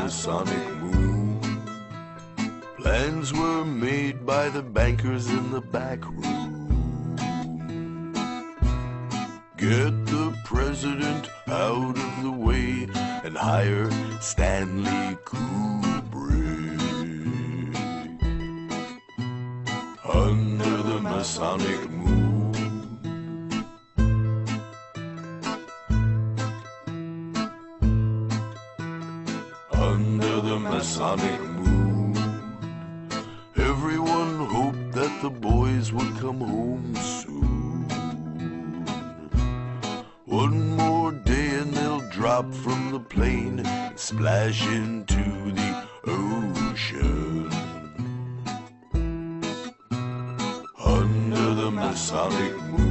Masonic Moon. Plans were made by the bankers in the back room. Get the president out of the way and hire Stanley Kubrick. Under the Masonic Moon. Under the Masonic Moon, everyone hoped that the boys would come home soon. One more day and they'll drop from the plane and splash into the ocean. Under the Masonic Moon.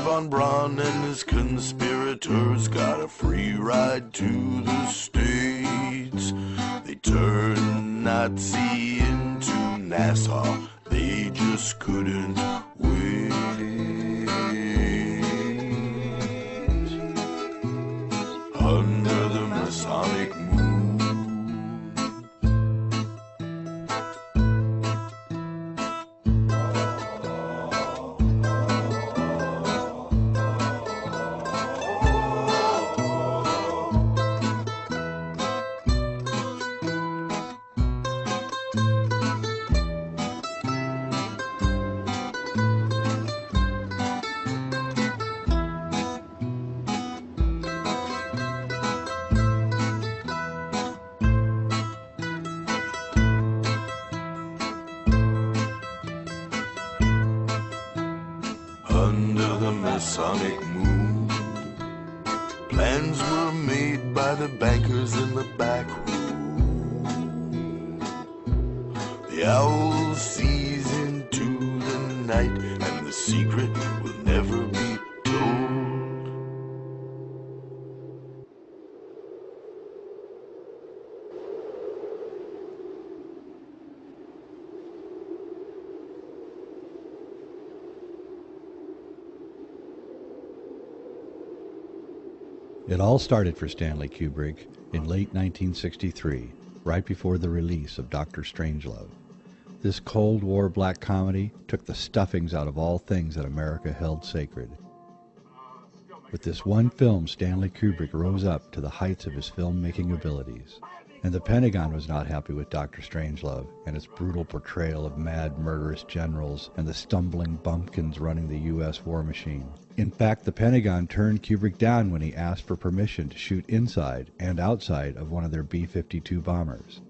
Von Braun and his conspirators got a free ride to the States. They turned Nazi into Nassau. They just couldn't wait. Under the Masonic Moon. Under the Masonic Moon, plans were made by the bankers in the back room. The owl sees into the night, and the secret will never be told. It all started for Stanley Kubrick in late 1963, right before the release of Dr. Strangelove. This Cold War black comedy took the stuffings out of all things that America held sacred. With this one film, Stanley Kubrick rose up to the heights of his filmmaking abilities. And the Pentagon was not happy with Dr. Strangelove and its brutal portrayal of mad, murderous generals and the stumbling bumpkins running the U.S. war machine. In fact, the Pentagon turned Kubrick down when he asked for permission to shoot inside and outside of one of their B-52 bombers.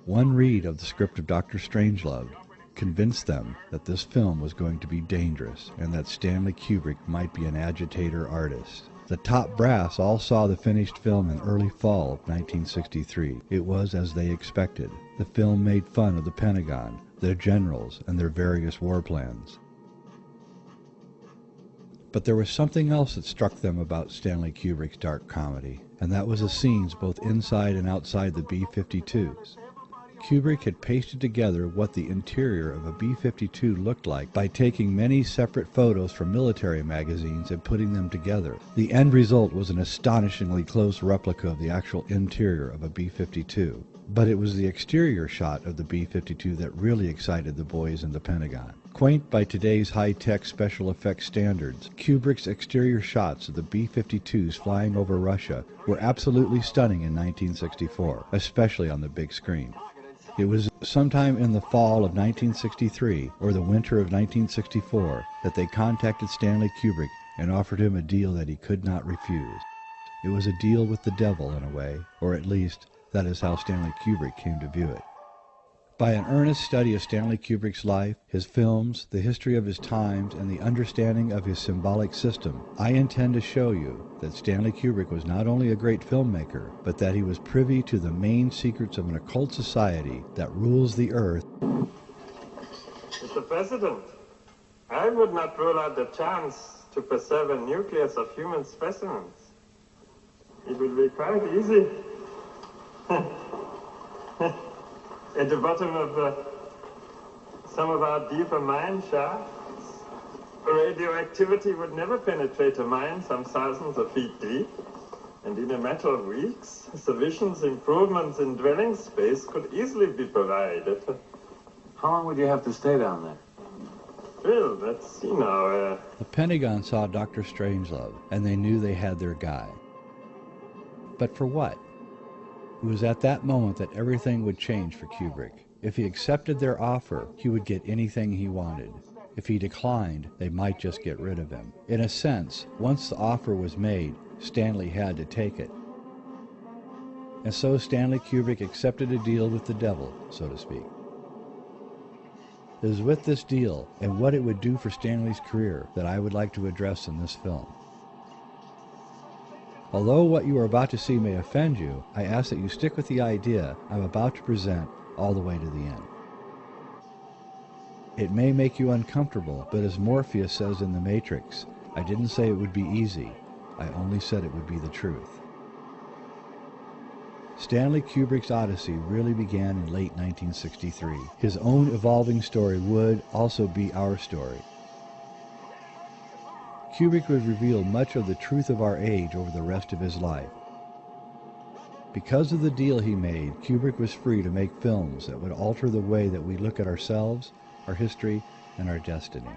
One read of the script of Dr. Strangelove convinced them that this film was going to be dangerous and that Stanley Kubrick might be an agitator artist. The top brass all saw the finished film in early fall of 1963. It was as they expected. The film made fun of the Pentagon, their generals, and their various war plans. But there was something else that struck them about Stanley Kubrick's dark comedy, and that was the scenes both inside and outside the B-52s. Kubrick had pasted together what the interior of a B-52 looked like by taking many separate photos from military magazines and putting them together. The end result was an astonishingly close replica of the actual interior of a B-52. But it was the exterior shot of the B-52 that really excited the boys in the Pentagon. Quaint by today's high-tech special effects standards, Kubrick's exterior shots of the B-52s flying over Russia were absolutely stunning in 1964, especially on the big screen. It was sometime in the fall of 1963 or the winter of 1964 that they contacted Stanley Kubrick and offered him a deal that he could not refuse. It was a deal with the devil in a way, or at least that is how Stanley Kubrick came to view it. By an earnest study of Stanley Kubrick's life, his films, the history of his times, and the understanding of his symbolic system, I intend to show you that Stanley Kubrick was not only a great filmmaker, but that he was privy to the main secrets of an occult society that rules the earth. Mr. President, I would not rule out the chance to preserve a nucleus of human specimens. It will be quite easy. At the bottom of some of our deeper mine shafts. Radioactivity would never penetrate a mine some thousands of feet deep, and in a matter of weeks, sufficient improvements in dwelling space could easily be provided. How long would you have to stay down there? Well, let's see now. The Pentagon saw Dr. Strangelove, and they knew they had their guy. But for what? It was at that moment that everything would change for Kubrick. If he accepted their offer, he would get anything he wanted. If he declined, they might just get rid of him. In a sense, once the offer was made, Stanley had to take it. And so Stanley Kubrick accepted a deal with the devil, so to speak. It is with this deal and what it would do for Stanley's career that I would like to address in this film. Although what you are about to see may offend you, I ask that you stick with the idea I'm about to present all the way to the end. It may make you uncomfortable, but as Morpheus says in The Matrix, I didn't say it would be easy, I only said it would be the truth. Stanley Kubrick's Odyssey really began in late 1963. His own evolving story would also be our story. Kubrick would reveal much of the truth of our age over the rest of his life. Because of the deal he made, Kubrick was free to make films that would alter the way that we look at ourselves, our history, and our destiny.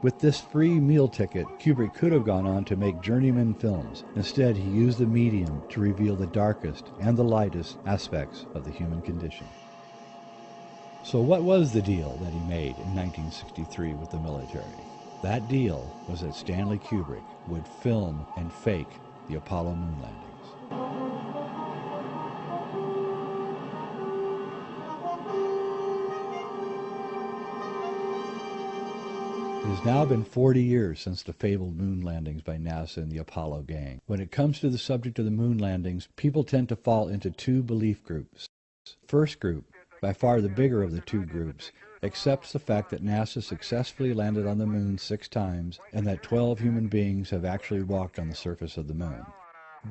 With this free meal ticket, Kubrick could have gone on to make journeyman films. Instead, he used the medium to reveal the darkest and the lightest aspects of the human condition. So what was the deal that he made in 1963 with the military? That deal was that Stanley Kubrick would film and fake the Apollo moon landings. It has now been 40 years since the fabled moon landings by NASA and the Apollo gang. When it comes to the subject of the moon landings, people tend to fall into two belief groups. First group, by far the bigger of the two groups, accepts the fact that NASA successfully landed on the moon 6 times and that 12 human beings have actually walked on the surface of the moon.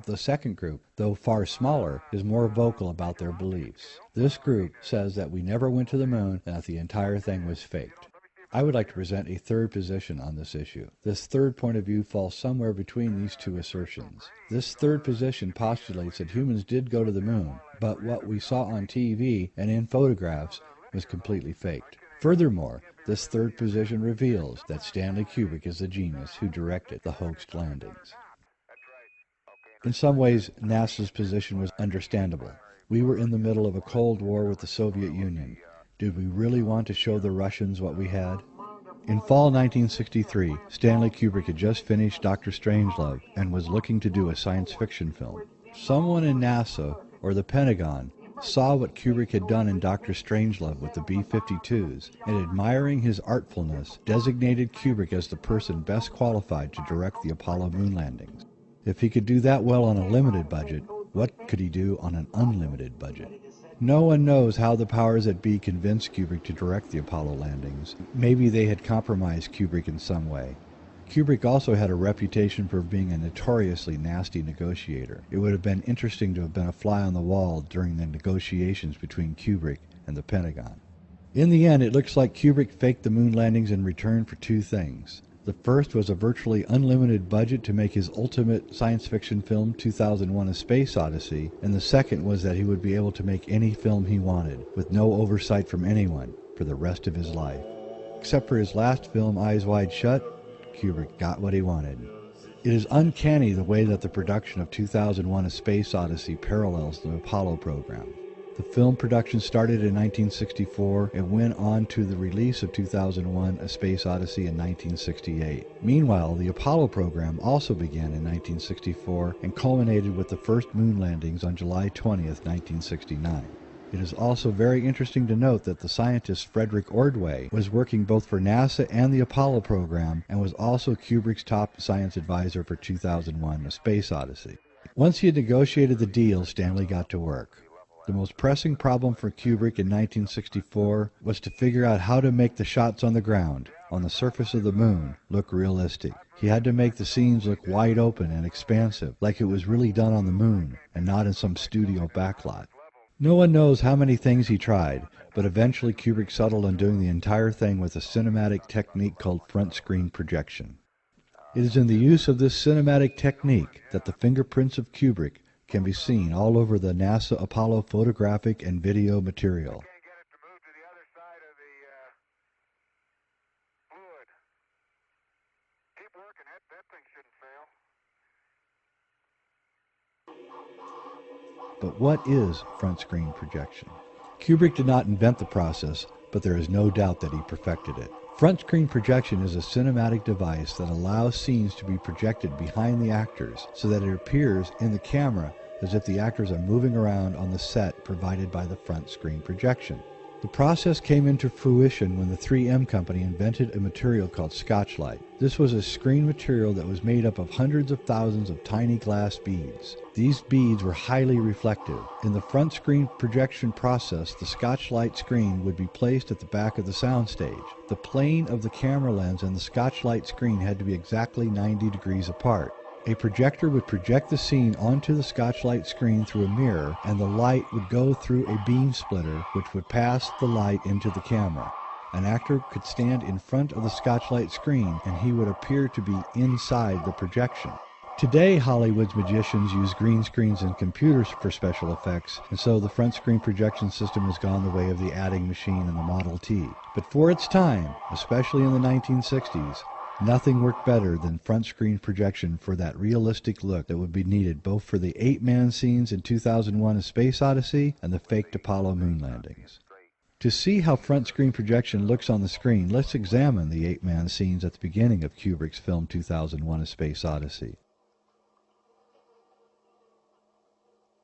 The second group, though far smaller, is more vocal about their beliefs. This group says that we never went to the moon and that the entire thing was faked. I would like to present a third position on this issue. This third point of view falls somewhere between these two assertions. This third position postulates that humans did go to the moon, but what we saw on TV and in photographs was completely faked. Furthermore, this third position reveals that Stanley Kubrick is the genius who directed the hoaxed landings. In some ways, NASA's position was understandable. We were in the middle of a Cold War with the Soviet Union. Did we really want to show the Russians what we had? In fall 1963, Stanley Kubrick had just finished Dr. Strangelove and was looking to do a science fiction film. Someone in NASA, or the Pentagon, saw what Kubrick had done in Dr. Strangelove with the B-52s, and admiring his artfulness, designated Kubrick as the person best qualified to direct the Apollo moon landings. If he could do that well on a limited budget, what could he do on an unlimited budget? No one knows how the powers that be convinced Kubrick to direct the Apollo landings. Maybe they had compromised Kubrick in some way. Kubrick also had a reputation for being a notoriously nasty negotiator. It would have been interesting to have been a fly on the wall during the negotiations between Kubrick and the Pentagon. In the end, it looks like Kubrick faked the moon landings in return for 2 things. The first was a virtually unlimited budget to make his ultimate science fiction film, 2001: A Space Odyssey, and the second was that he would be able to make any film he wanted, with no oversight from anyone, for the rest of his life. Except for his last film, Eyes Wide Shut, Kubrick got what he wanted. It is uncanny the way that the production of 2001: A Space Odyssey parallels the Apollo program. The film production started in 1964 and went on to the release of 2001: A Space Odyssey in 1968. Meanwhile, the Apollo program also began in 1964 and culminated with the first moon landings on July 20th, 1969. It is also very interesting to note that the scientist Frederick Ordway was working both for NASA and the Apollo program and was also Kubrick's top science advisor for 2001: A Space Odyssey. Once he had negotiated the deal, Stanley got to work. The most pressing problem for Kubrick in 1964 was to figure out how to make the shots on the ground, on the surface of the moon, look realistic. He had to make the scenes look wide open and expansive, like it was really done on the moon, and not in some studio backlot. No one knows how many things he tried, but eventually Kubrick settled on doing the entire thing with a cinematic technique called front screen projection. It is in the use of this cinematic technique that the fingerprints of Kubrick can be seen all over the NASA Apollo photographic and video material. But what is front screen projection? Kubrick did not invent the process, but there is no doubt that he perfected it. Front screen projection is a cinematic device that allows scenes to be projected behind the actors so that it appears in the camera as if the actors are moving around on the set provided by the front screen projection. The process came into fruition when the 3M company invented a material called Scotchlite. This was a screen material that was made up of hundreds of thousands of tiny glass beads. These beads were highly reflective. In the front screen projection process, the Scotchlite screen would be placed at the back of the soundstage. The plane of the camera lens and the Scotchlite screen had to be exactly 90 degrees apart. A projector would project the scene onto the Scotchlite screen through a mirror, and the light would go through a beam splitter which would pass the light into the camera. An actor could stand in front of the Scotchlite screen and he would appear to be inside the projection. Today, Hollywood's magicians use green screens and computers for special effects, and so the front screen projection system has gone the way of the adding machine and the Model T. But for its time, especially in the 1960s, nothing worked better than front screen projection for that realistic look that would be needed both for the 8-man scenes in 2001: A Space Odyssey and the faked Apollo moon landings. To see how front screen projection looks on the screen, let's examine the 8-man scenes at the beginning of Kubrick's film 2001: A Space Odyssey.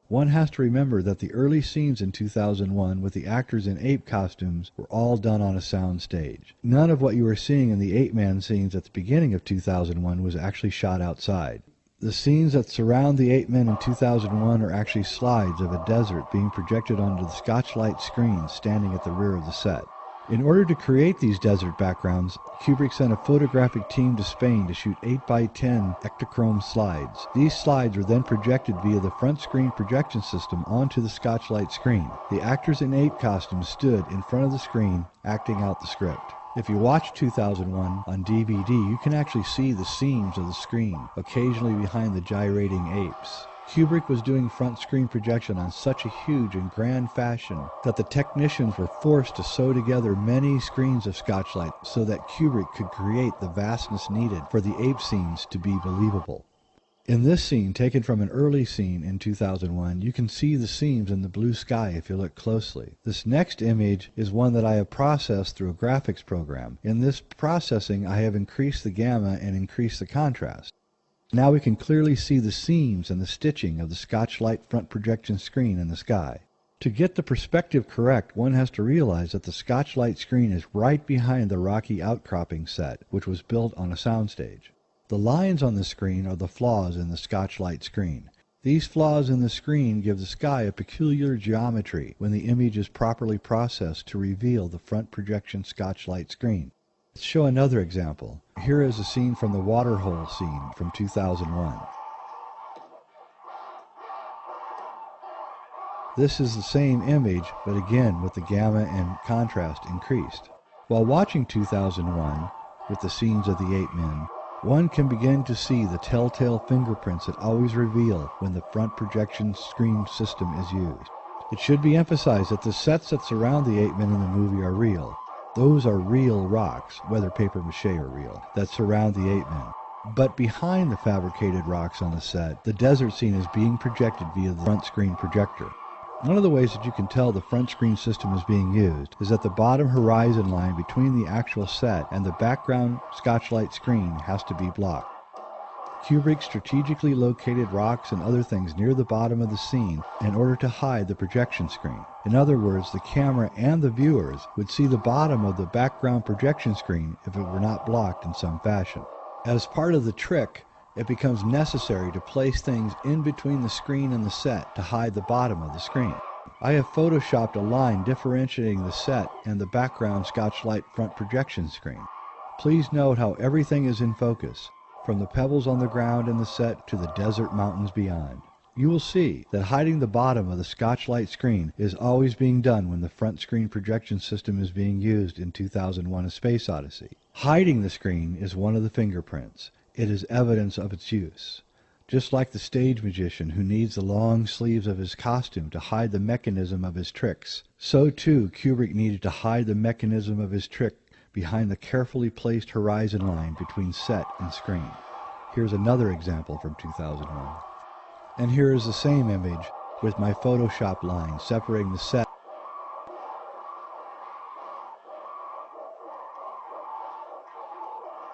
One has to remember that the early scenes in 2001 with the actors in ape costumes were all done on a sound stage. None of what you are seeing in the 8-man scenes at the beginning of 2001 was actually shot outside. The scenes that surround the 8 men in 2001 are actually slides of a desert being projected onto the Scotchlite screen standing at the rear of the set. In order to create these desert backgrounds, Kubrick sent a photographic team to Spain to shoot 8x10 Ektachrome slides. These slides were then projected via the front screen projection system onto the Scotchlite screen. The actors in ape costumes stood in front of the screen, acting out the script. If you watch 2001 on DVD, you can actually see the seams of the screen, occasionally behind the gyrating apes. Kubrick was doing front screen projection on such a huge and grand fashion that the technicians were forced to sew together many screens of Scotchlite so that Kubrick could create the vastness needed for the ape scenes to be believable. In this scene, taken from an early scene in 2001, you can see the seams in the blue sky if you look closely. This next image is one that I have processed through a graphics program. In this processing, I have increased the gamma and increased the contrast. Now we can clearly see the seams and the stitching of the Scotchlite front projection screen in the sky. To get the perspective correct, one has to realize that the Scotchlite screen is right behind the rocky outcropping set, which was built on a soundstage. The lines on the screen are the flaws in the Scotchlite screen. These flaws in the screen give the sky a peculiar geometry when the image is properly processed to reveal the front projection Scotchlite screen. Let's show another example. Here is a scene from the waterhole scene from 2001. This is the same image, but again with the gamma and contrast increased. While watching 2001, with the scenes of the 8 men, one can begin to see the telltale fingerprints that always reveal when the front projection screen system is used. It should be emphasized that the sets that surround the 8 men in the movie are real. Those are real rocks, whether papier-mâché or real, that surround the 8 men. But behind the fabricated rocks on the set, the desert scene is being projected via the front screen projector. One of the ways that you can tell the front screen system is being used is that the bottom horizon line between the actual set and the background Scotchlite screen has to be blocked. Kubrick strategically located rocks and other things near the bottom of the scene in order to hide the projection screen. In other words, the camera and the viewers would see the bottom of the background projection screen if it were not blocked in some fashion. As part of the trick, it becomes necessary to place things in between the screen and the set to hide the bottom of the screen. I have photoshopped a line differentiating the set and the background Scotchlite front projection screen. Please note how everything is in focus, from the pebbles on the ground in the set to the desert mountains beyond. You will see that hiding the bottom of the Scotch-Light screen is always being done when the front screen projection system is being used in 2001: A Space Odyssey. Hiding the screen is one of the fingerprints. It is evidence of its use. Just like the stage magician who needs the long sleeves of his costume to hide the mechanism of his tricks, so too Kubrick needed to hide the mechanism of his trick behind the carefully placed horizon line between set and screen. Here's another example from 2001. And here is the same image with my Photoshop line separating the set.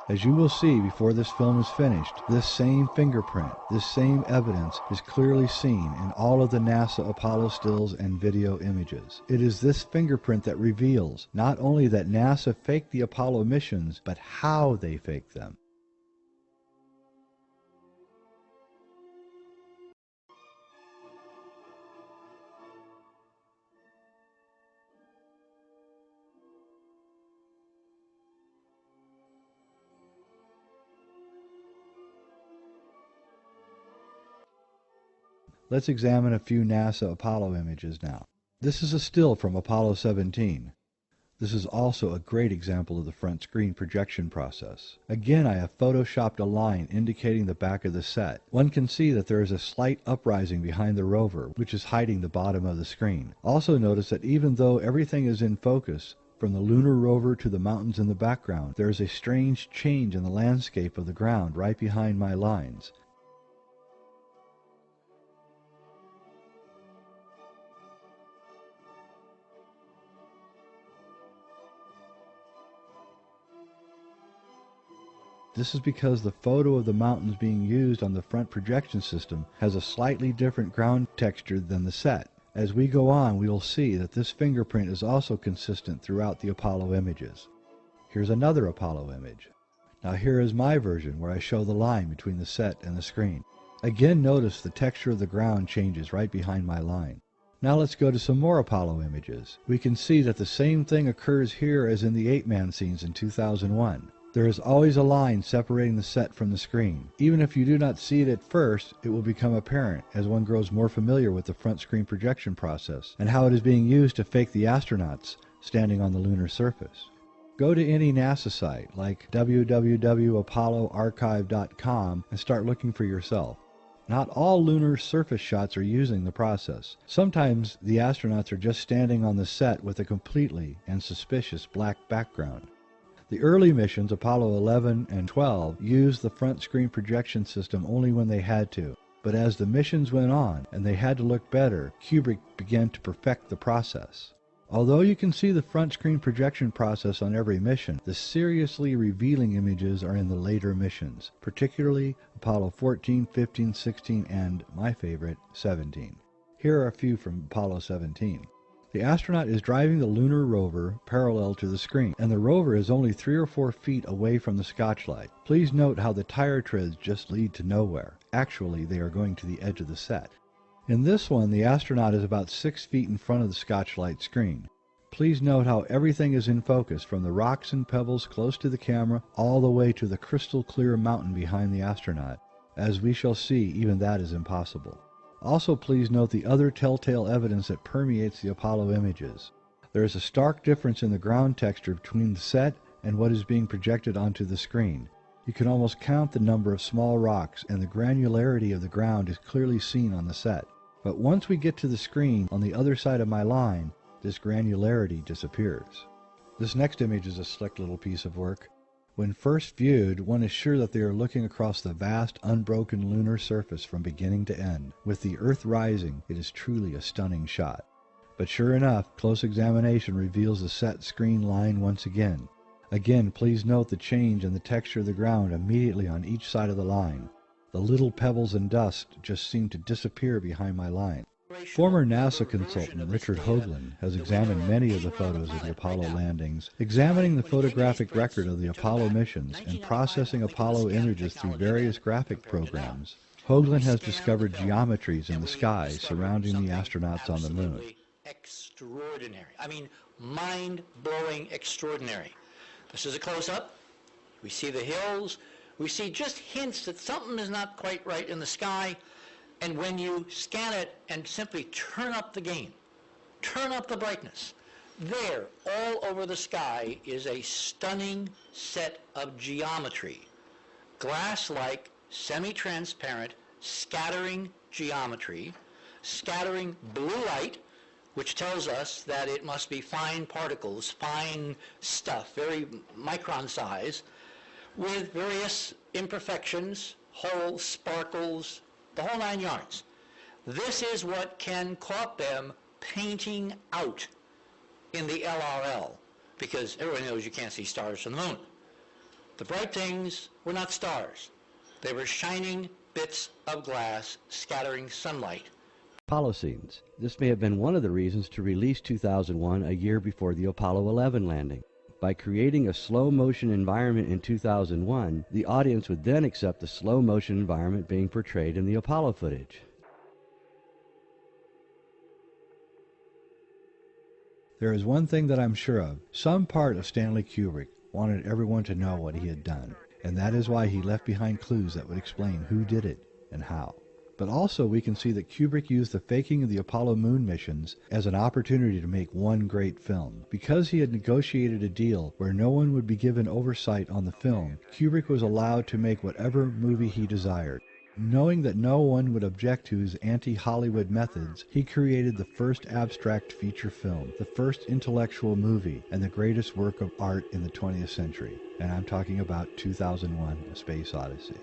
As you will see before this film is finished, this same fingerprint, this same evidence is clearly seen in all of the NASA Apollo stills and video images. It is this fingerprint that reveals not only that NASA faked the Apollo missions, but how they faked them. Let's examine a few NASA Apollo images now. This is a still from Apollo 17. This is also a great example of the front screen projection process. Again, I have photoshopped a line indicating the back of the set. One can see that there is a slight uprising behind the rover, which is hiding the bottom of the screen. Also notice that even though everything is in focus, from the lunar rover to the mountains in the background, there is a strange change in the landscape of the ground right behind my lines. This is because the photo of the mountains being used on the front projection system has a slightly different ground texture than the set. As we go on, we will see that this fingerprint is also consistent throughout the Apollo images. Here's another Apollo image. Now here is my version where I show the line between the set and the screen. Again, notice the texture of the ground changes right behind my line. Now let's go to some more Apollo images. We can see that the same thing occurs here as in the 8-man scenes in 2001. There is always a line separating the set from the screen. Even if you do not see it at first, it will become apparent as one grows more familiar with the front screen projection process and how it is being used to fake the astronauts standing on the lunar surface. Go to any NASA site like www.apolloarchive.com and start looking for yourself. Not all lunar surface shots are using the process. Sometimes the astronauts are just standing on the set with a completely and suspicious black background. The early missions, Apollo 11 and 12, used the front screen projection system only when they had to. But as the missions went on and they had to look better, Kubrick began to perfect the process. Although you can see the front screen projection process on every mission, the seriously revealing images are in the later missions, particularly Apollo 14, 15, 16, and, my favorite, 17. Here are a few from Apollo 17. The astronaut is driving the lunar rover parallel to the screen, and the rover is only 3 or 4 feet away from the Scotchlight. Please note how the tire treads just lead to nowhere. Actually, they are going to the edge of the set. In this one, the astronaut is about 6 feet in front of the Scotchlight screen. Please note how everything is in focus, from the rocks and pebbles close to the camera all the way to the crystal clear mountain behind the astronaut. As we shall see, even that is impossible. Also, please note the other telltale evidence that permeates the Apollo images. There is a stark difference in the ground texture between the set and what is being projected onto the screen. You can almost count the number of small rocks, and the granularity of the ground is clearly seen on the set. But once we get to the screen on the other side of my line, this granularity disappears. This next image is a slick little piece of work. When first viewed, one is sure that they are looking across the vast, unbroken lunar surface from beginning to end. With the Earth rising, it is truly a stunning shot. But sure enough, close examination reveals the set screen line once again. Again, please note the change in the texture of the ground immediately on each side of the line. The little pebbles and dust just seem to disappear behind my line. Former NASA consultant Richard Hoagland has examined many of the photos of the Apollo landings, examining the photographic record of the Apollo missions and processing Apollo images through various graphic programs. Hoagland has discovered geometries in the sky surrounding the astronauts on the moon. Extraordinary. I mean, mind-blowing extraordinary. This is a close-up. We see the hills. We see just hints that something is not quite right in the sky. And when you scan it and simply turn up the gain, turn up the brightness, there, all over the sky, is a stunning set of geometry. Glass-like, semi-transparent, scattering geometry, scattering blue light, which tells us that it must be fine particles, fine stuff, very micron size, with various imperfections, holes, sparkles, the whole 9 yards. This is what Ken caught them painting out in the LRL, because everyone knows you can't see stars from the moon. The bright things were not stars. They were shining bits of glass scattering sunlight. Apollo scenes. This may have been one of the reasons to release 2001 a year before the Apollo 11 landing. By creating a slow-motion environment in 2001, the audience would then accept the slow-motion environment being portrayed in the Apollo footage. There is one thing that I'm sure of. Some part of Stanley Kubrick wanted everyone to know what he had done, and that is why he left behind clues that would explain who did it and how. But also we can see that Kubrick used the faking of the Apollo moon missions as an opportunity to make one great film. Because he had negotiated a deal where no one would be given oversight on the film, Kubrick was allowed to make whatever movie he desired. Knowing that no one would object to his anti-Hollywood methods, he created the first abstract feature film, the first intellectual movie, and the greatest work of art in the 20th century. And I'm talking about 2001: A Space Odyssey.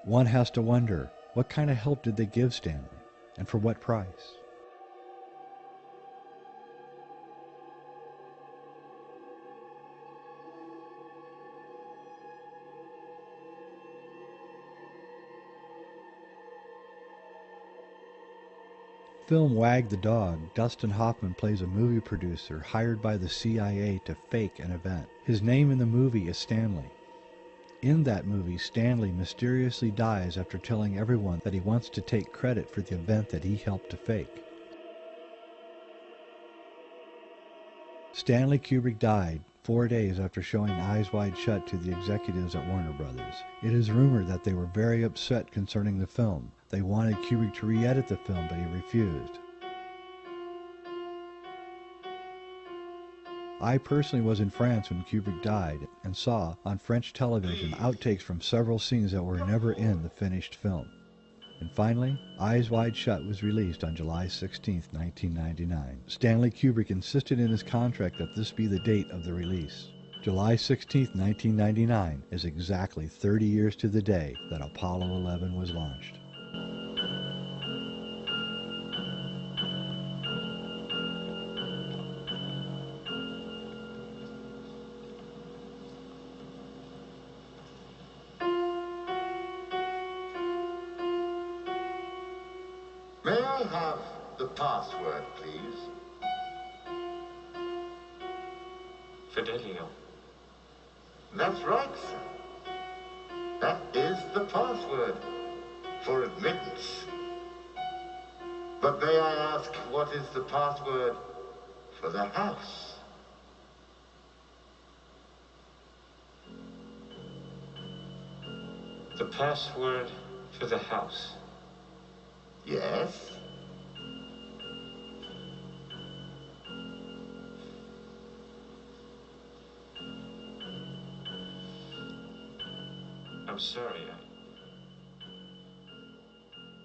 One has to wonder, what kind of help did they give Stanley, and for what price? Film Wag the Dog, Dustin Hoffman plays a movie producer hired by the CIA to fake an event. His name in the movie is Stanley. In that movie, Stanley mysteriously dies after telling everyone that he wants to take credit for the event that he helped to fake. Stanley Kubrick died 4 days after showing Eyes Wide Shut to the executives at Warner Brothers. It is rumored that they were very upset concerning the film. They wanted Kubrick to re-edit the film, but he refused. I personally was in France when Kubrick died and saw on French television outtakes from several scenes that were never in the finished film. And finally, Eyes Wide Shut was released on July 16, 1999. Stanley Kubrick insisted in his contract that this be the date of the release. July 16, 1999 is exactly 30 years to the day that Apollo 11 was launched. May I have the password, please? Fidelio. That's right, sir. That is the password for admittance. But may I ask, what is the password for the house? The password for the house. Yes? I'm sorry,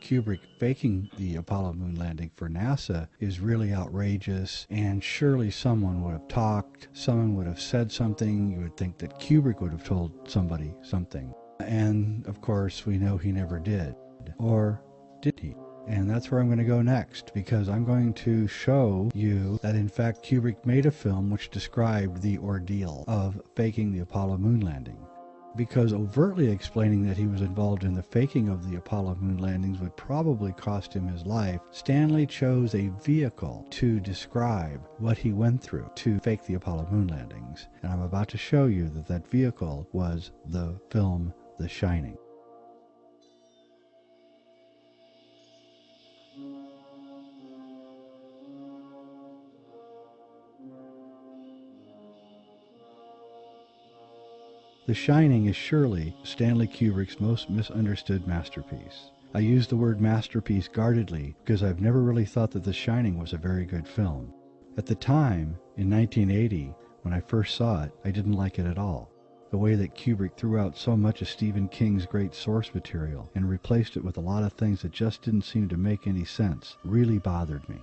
Kubrick faking the Apollo moon landing for NASA is really outrageous, and surely someone would have talked, someone would have said something. You would think that Kubrick would have told somebody something. And of course, we know he never did. Or did he? And that's where I'm going to go next, because I'm going to show you that in fact Kubrick made a film which described the ordeal of faking the Apollo moon landing. Because overtly explaining that he was involved in the faking of the Apollo moon landings would probably cost him his life, Stanley chose a vehicle to describe what he went through to fake the Apollo moon landings. And I'm about to show you that that vehicle was the film The Shining. The Shining is surely Stanley Kubrick's most misunderstood masterpiece. I use the word masterpiece guardedly because I've never really thought that The Shining was a very good film. At the time, in 1980, when I first saw it, I didn't like it at all. The way that Kubrick threw out so much of Stephen King's great source material and replaced it with a lot of things that just didn't seem to make any sense really bothered me.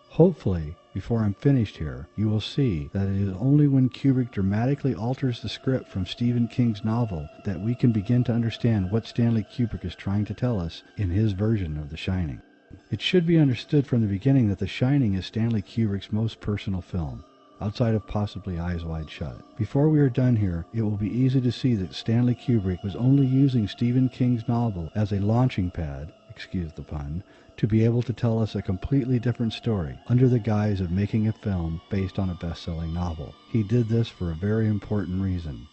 Hopefully, before I'm finished here, you will see that it is only when Kubrick dramatically alters the script from Stephen King's novel that we can begin to understand what Stanley Kubrick is trying to tell us in his version of The Shining. It should be understood from the beginning that The Shining is Stanley Kubrick's most personal film, outside of possibly Eyes Wide Shut. Before we are done here, it will be easy to see that Stanley Kubrick was only using Stephen King's novel as a launching pad, excuse the pun, to be able to tell us a completely different story under the guise of making a film based on a best-selling novel. He did this for a very important reason,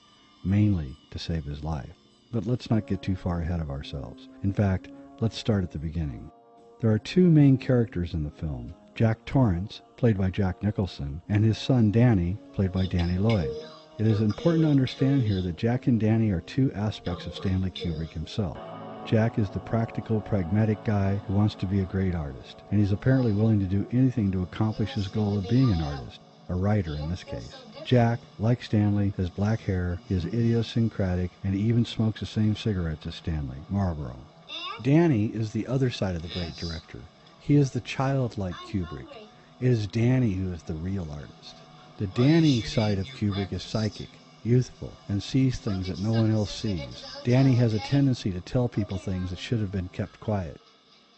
mainly to save his life. But let's not get too far ahead of ourselves. In fact, let's start at the beginning. There are two main characters in the film, Jack Torrance, played by Jack Nicholson, and his son Danny, played by Danny Lloyd. It is important to understand here that Jack and Danny are two aspects of Stanley Kubrick himself. Jack is the practical, pragmatic guy who wants to be a great artist, and he's apparently willing to do anything to accomplish his goal of being an artist, a writer in this case. Jack, like Stanley, has black hair, he is idiosyncratic, and he even smokes the same cigarettes as Stanley, Marlboro. Danny is the other side of the great director. He is the childlike Kubrick. It is Danny who is the real artist. The Danny side of Kubrick is psychic, youthful, and sees things that no one else sees. Danny has a tendency to tell people things that should have been kept quiet.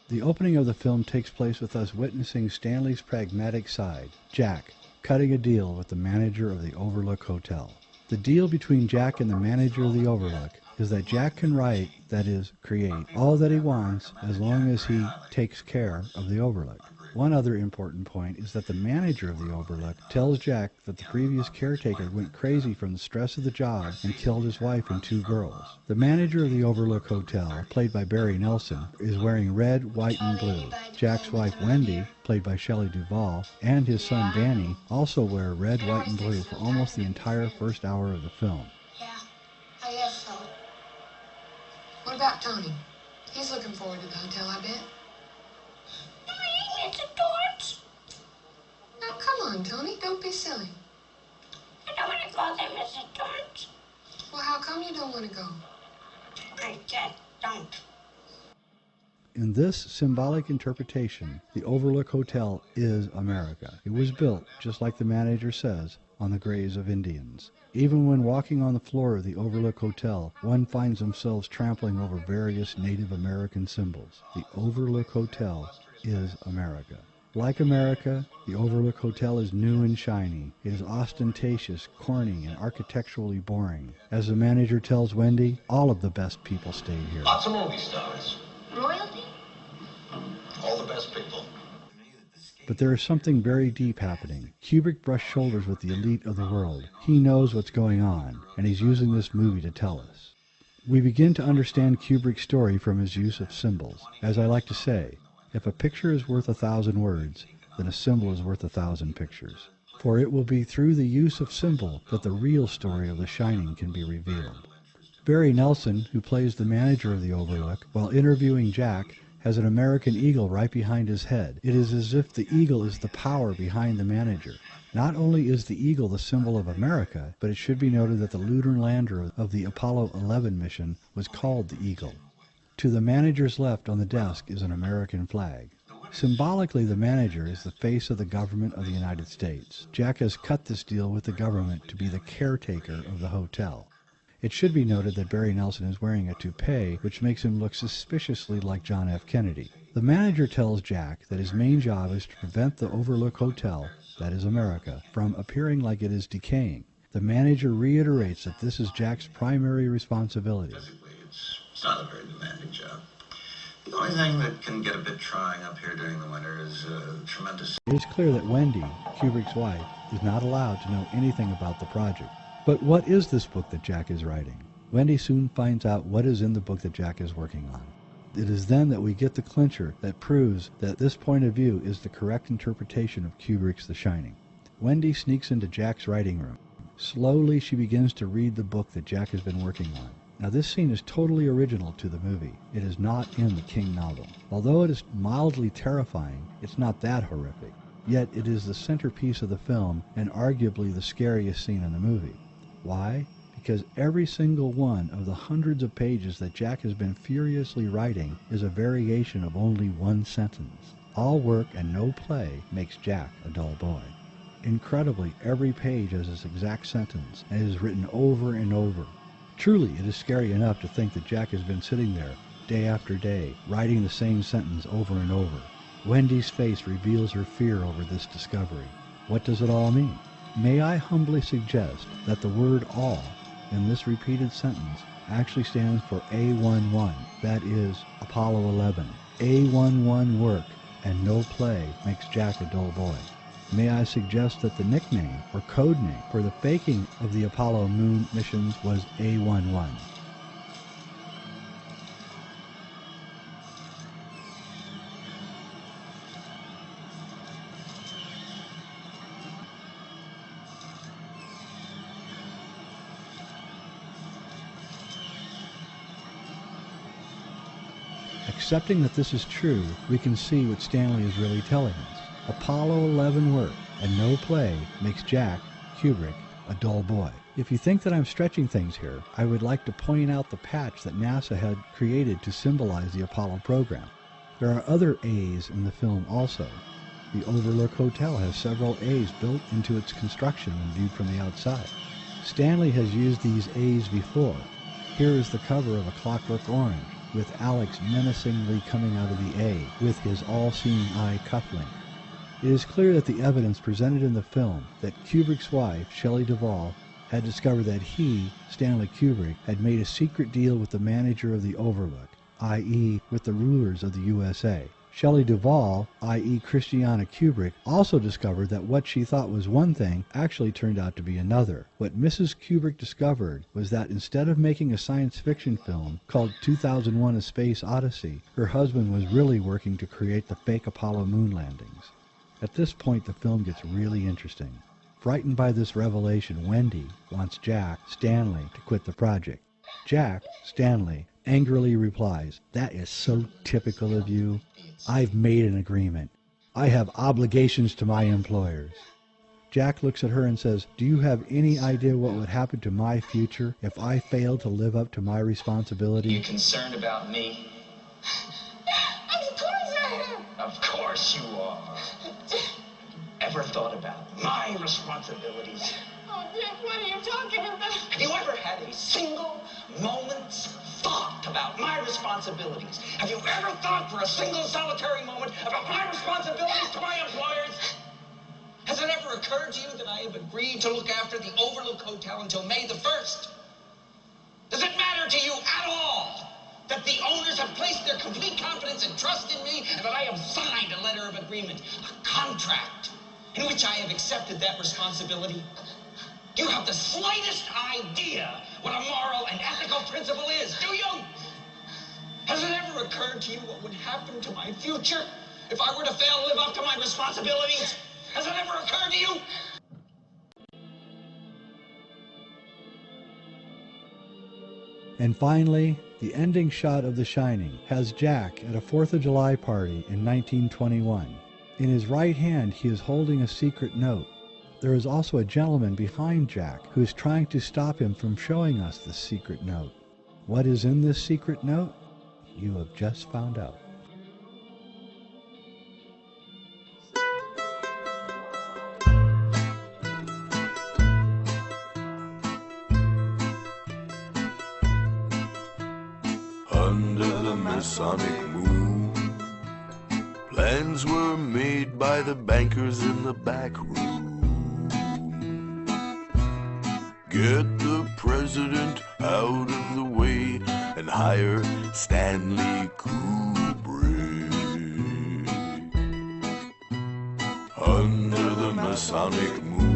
The opening of the film takes place with us witnessing Stanley's pragmatic side, Jack, cutting a deal with the manager of the Overlook Hotel. The deal between Jack and the manager of the Overlook is that Jack can write, that is, create, all that he wants as long as he takes care of the Overlook. One other important point is that the manager of the Overlook tells Jack that the previous caretaker went crazy from the stress of the job and killed his wife and two girls. The manager of the Overlook Hotel, played by Barry Nelson, is wearing red, white, and blue. Jack's wife Wendy, played by Shelley Duvall, and his son Danny also wear red, white, and blue for almost the entire first hour of the film. Yeah, I guess so. What about Tony? He's looking forward to the hotel, I bet. It's a torch. Now, come on, Tony. Don't be silly. I don't want to go there, Mrs. Torrance. Well, how come you don't want to go? I just don't. In this symbolic interpretation, the Overlook Hotel is America. It was built, just like the manager says, on the graves of Indians. Even when walking on the floor of the Overlook Hotel, one finds themselves trampling over various Native American symbols. The Overlook Hotel is America. Like America, the Overlook Hotel is new and shiny. It is ostentatious, corny, and architecturally boring. As the manager tells Wendy, all of the best people stay here. Lots of movie stars. Royalty? All the best people. But there is something very deep happening. Kubrick brushed shoulders with the elite of the world. He knows what's going on, and he's using this movie to tell us. We begin to understand Kubrick's story from his use of symbols. As I like to say, if a picture is worth 1,000 words, then a symbol is worth 1,000 pictures. For it will be through the use of symbol that the real story of The Shining can be revealed. Barry Nelson, who plays the manager of the Overlook, while interviewing Jack, has an American eagle right behind his head. It is as if the eagle is the power behind the manager. Not only is the eagle the symbol of America, but it should be noted that the lunar lander of the Apollo 11 mission was called the Eagle. To the manager's left on the desk is an American flag. Symbolically, the manager is the face of the government of the United States. Jack has cut this deal with the government to be the caretaker of the hotel. It should be noted that Barry Nelson is wearing a toupee, which makes him look suspiciously like John F. Kennedy. The manager tells Jack that his main job is to prevent the Overlook Hotel, that is America, from appearing like it is decaying. The manager reiterates that this is Jack's primary responsibility. Physically, it's not a very demanding job. The only thing that can get a bit trying up here during the winter is tremendous... It is clear that Wendy, Kubrick's wife, is not allowed to know anything about the project. But what is this book that Jack is writing? Wendy soon finds out what is in the book that Jack is working on. It is then that we get the clincher that proves that this point of view is the correct interpretation of Kubrick's The Shining. Wendy sneaks into Jack's writing room. Slowly she begins to read the book that Jack has been working on. Now this scene is totally original to the movie. It is not in the King novel. Although it is mildly terrifying, it's not that horrific. Yet it is the centerpiece of the film and arguably the scariest scene in the movie. Why? Because every single one of the hundreds of pages that Jack has been furiously writing is a variation of only one sentence. All work and no play makes Jack a dull boy. Incredibly, every page has this exact sentence and is written over and over. Truly, it is scary enough to think that Jack has been sitting there, day after day, writing the same sentence over and over. Wendy's face reveals her fear over this discovery. What does it all mean? May I humbly suggest that the word all in this repeated sentence actually stands for A11, that is, Apollo 11. A11 work and no play makes Jack a dull boy. May I suggest that the nickname or code name for the faking of the Apollo moon missions was A11. Accepting that this is true, we can see what Stanley is really telling us. Apollo 11 work and no play makes Jack, Kubrick, a dull boy. If you think that I'm stretching things here, I would like to point out the patch that NASA had created to symbolize the Apollo program. There are other A's in the film also. The Overlook Hotel has several A's built into its construction when viewed from the outside. Stanley has used these A's before. Here is the cover of A Clockwork Orange, with Alex menacingly coming out of the A with his all-seeing eye cufflink. It is clear that the evidence presented in the film that Kubrick's wife, Shelley Duvall, had discovered that he, Stanley Kubrick, had made a secret deal with the manager of the Overlook, i.e. with the rulers of the USA. Shelley Duvall, i.e. Christiana Kubrick, also discovered that what she thought was one thing actually turned out to be another. What Mrs. Kubrick discovered was that instead of making a science fiction film called 2001: A Space Odyssey, her husband was really working to create the fake Apollo moon landings. At this point, the film gets really interesting. Frightened by this revelation, Wendy wants Jack, Stanley, to quit the project. Jack, Stanley, angrily replies, "That is so typical of you. I've made an agreement. I have obligations to my employers." Jack looks at her and says, "Do you have any idea what would happen to my future if I failed to live up to my responsibility?" Are you concerned about me? Of course I am. Of course you are. Ever thought about my responsibilities? Oh, Dick, what are you talking about? Have you ever had a single moment's thought about my responsibilities? Have you ever thought for a single solitary moment about my responsibilities to my employers? Has it ever occurred to you that I have agreed to look after the Overlook Hotel until May the 1st? Does it matter to you at all that the owners have placed their complete confidence and trust in me and that I have signed a letter of agreement, a contract, in which I have accepted that responsibility? Do you have the slightest idea what a moral and ethical principle is, do you? Has it ever occurred to you what would happen to my future if I were to fail to live up to my responsibilities? Has it ever occurred to you? And finally, the ending shot of The Shining has Jack at a 4th of July party in 1921. In his right hand, he is holding a secret note. There is also a gentleman behind Jack who is trying to stop him from showing us the secret note. What is in this secret note? You have just found out. Under the Masonic Moon, plans were made by the bankers in the back room. get the president out of the way and hire Stanley Kubrick. Under the Masonic Moon.